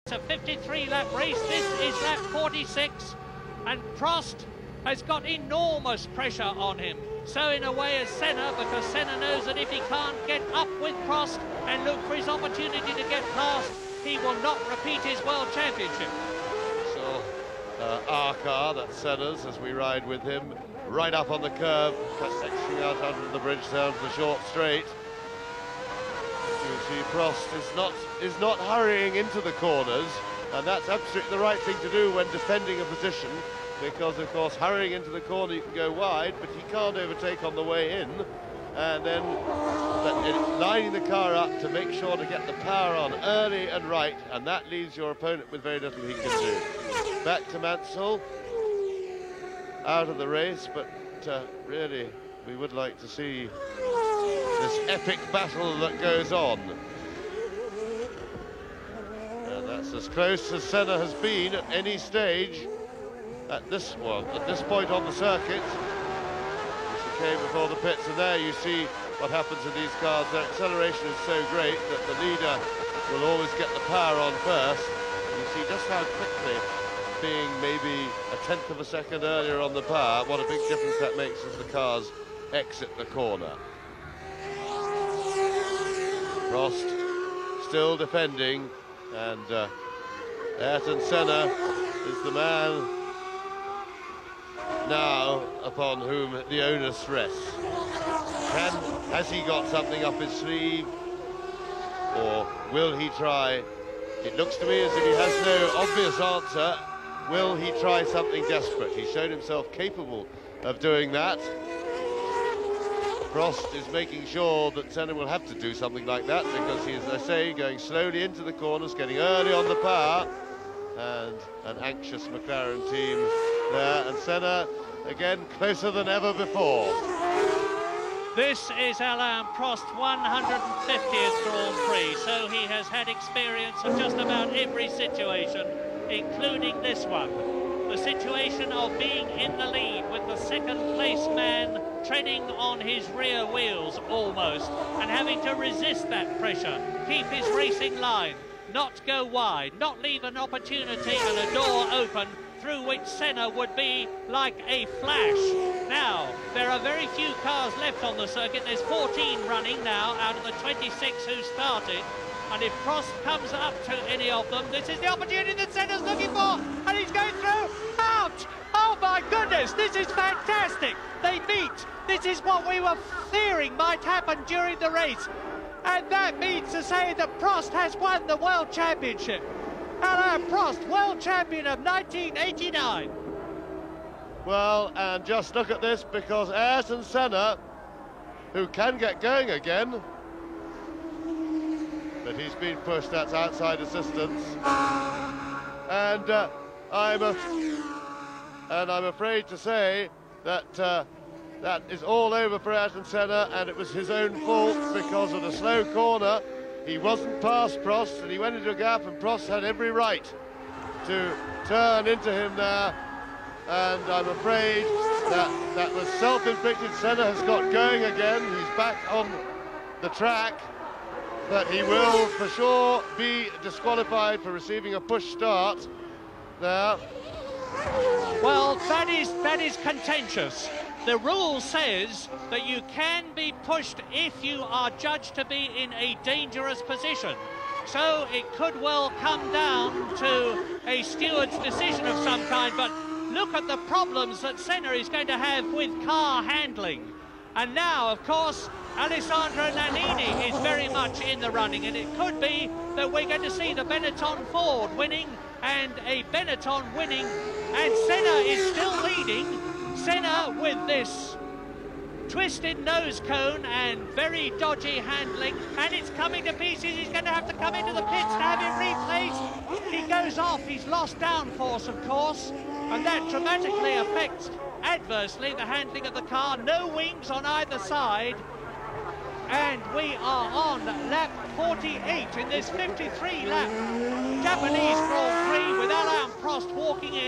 It's a 53-lap race. This is lap 46, and Prost has got enormous pressure on him. So in a way as Senna, because Senna knows that if he can't get up with Prost and look for his opportunity to get past, he will not repeat his World Championship. So our car, that's Senna's, as we ride with him, right up on the curve, sectioning out under the bridge down to the short straight. You see Prost is not hurrying into the corners, and that's absolutely the right thing to do when defending a position, because of course hurrying into the corner you can go wide, but he can't overtake on the way in, and then lining the car up to make sure to get the power on early and right, and that leaves your opponent with very little he can do. Back to Mansell, out of the race, but really we would like to see this epic battle that goes on. And that's as close as Senna has been at any stage at this point on the circuit. This came before the pits, and there you see what happens in these cars. Their acceleration is so great that the leader will always get the power on first. You see just how quickly, being maybe a tenth of a second earlier on the power, what a big difference that makes as the cars exit the corner. Prost still defending, and Ayrton Senna is the man now upon whom the onus rests. Has he got something up his sleeve, or will he try? It looks to me as if he has no obvious answer. Will he try something desperate? He's shown himself capable of doing that. Prost is making sure that Senna will have to do something like that, because he is, as I say, going slowly into the corners, getting early on the power, and an anxious McLaren team there, and Senna again closer than ever before. This is Alain Prost, 150th Grand Prix, so he has had experience of just about every situation, including this one. The situation of being in the lead with the second place man treading on his rear wheels almost, and having to resist that pressure, keep his racing line, not go wide, not leave an opportunity and a door open through which Senna would be like a flash. Now, there are very few cars left on the circuit. There's 14 running now out of the 26 who started. And if Prost comes up to any of them, this is the opportunity that Senna's looking for, and he's going through. Ouch! Oh my goodness, this is fantastic. They meet. This is what we were fearing might happen during the race. And that means to say that Prost has won the World Championship. Alain Prost, World Champion of 1989. Well, and just look at this, because Ayrton Senna, who can get going again, but he's been pushed, that's outside assistance. And I'm afraid to say that that is all over for Ayrton Senna, and it was his own fault because of the slow corner. He wasn't past Prost, and he went into a gap, and Prost had every right to turn into him there. And I'm afraid that was self-inflicted. Senna has got going again. He's back on the track, but he will for sure be disqualified for receiving a push start there. Well, that is contentious. The rule says that you can be pushed if you are judged to be in a dangerous position. So it could well come down to a steward's decision of some kind, but look at the problems that Senna is going to have with car handling. And now, of course, Alessandro Nannini is very much in the running, and it could be that we're going to see the Benetton Ford winning and a Benetton winning, and Senna is still leading. Senna with this twisted nose cone and very dodgy handling, and it's coming to pieces. He's going to have to come into the pits to have it replaced. He goes off, he's lost downforce, of course, and that dramatically affects adversely the handling of the car. No wings on either side, and we are on lap 48 in this 53-lap Japanese Grand Prix with Alain Prost walking in.